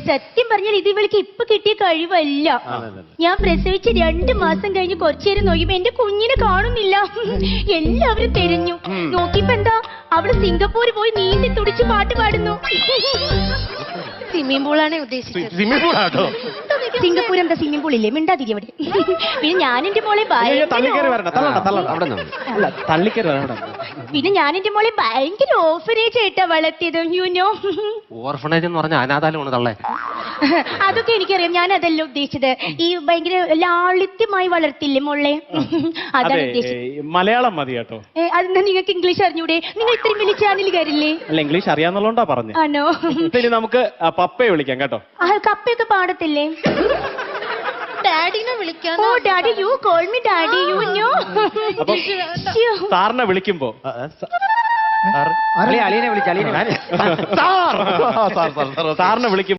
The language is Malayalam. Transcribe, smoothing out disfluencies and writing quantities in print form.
സത്യം പറഞ്ഞാൽ ഇത് ഇവൾക്ക് ഇപ്പൊ കിട്ടിയ കഴിവല്ല. ഞാൻ പ്രസവിച്ച് 2 മാസം കഴിഞ്ഞ് കുറച്ചേരം നോക്കിയപ്പോ എന്റെ കുഞ്ഞിനെ കാണുന്നില്ല. എല്ലാവരും തെരഞ്ഞു നോക്കിയപ്പോ എന്താ അവള് സിംഗപ്പൂര് പോയി നീന്തി തുടിച്ച് പാട്ട് പാടുന്നു. സ്വിമ്മിംഗ് പൂളാണ് ഉദ്ദേശിച്ചത്. സിംഗപ്പൂർ എന്താ സ്വിമ്മിംഗ് പൂൾ ഇല്ലേ? മിണ്ടാതിരി അവിടെ. പിന്നെ ഞാൻ എന്റെ മോളെ ഭയങ്കര ഓർഫനേജ് ആയിട്ടാ വളർത്തിയത്. യുനോ ഓർഫനേജ് എന്ന് പറഞ്ഞ അനാഥാലമാണ് തള്ളേ. അതൊക്കെ എനിക്കറിയാം. ഞാൻ അതല്ല ഉദ്ദേശിച്ചത്. ഈ ഭയങ്കര ലാളിത്യമായി വളർത്തില്ലേ മോളെ, അതാണ് ഉദ്ദേശിച്ചത്. മലയാളം മതി കേട്ടോ. അതെന്താ നിങ്ങൾക്ക് ഇംഗ്ലീഷ് അറിഞ്ഞൂടെ? നിങ്ങൾ ഇത്രയും വലിയ ചാനൽ കയറില്ലേ? അല്ല, ഇംഗ്ലീഷ് അറിയാന്നുള്ളതുകൊണ്ടാ പറഞ്ഞു. ആണോ? ഇനി നമുക്ക് പപ്പയെ വിളിക്കാം കേട്ടോ. കപ്പയൊക്കെ പാടത്തില്ലേ? ഡാഡിനെ വിളിക്കാൻ. Oh daddy, you call me daddy, you know. സാറിനെ വിളിക്കുമ്പോ അളിയനെ വിളിച്ച സാറിനെ വിളിക്കുമ്പോ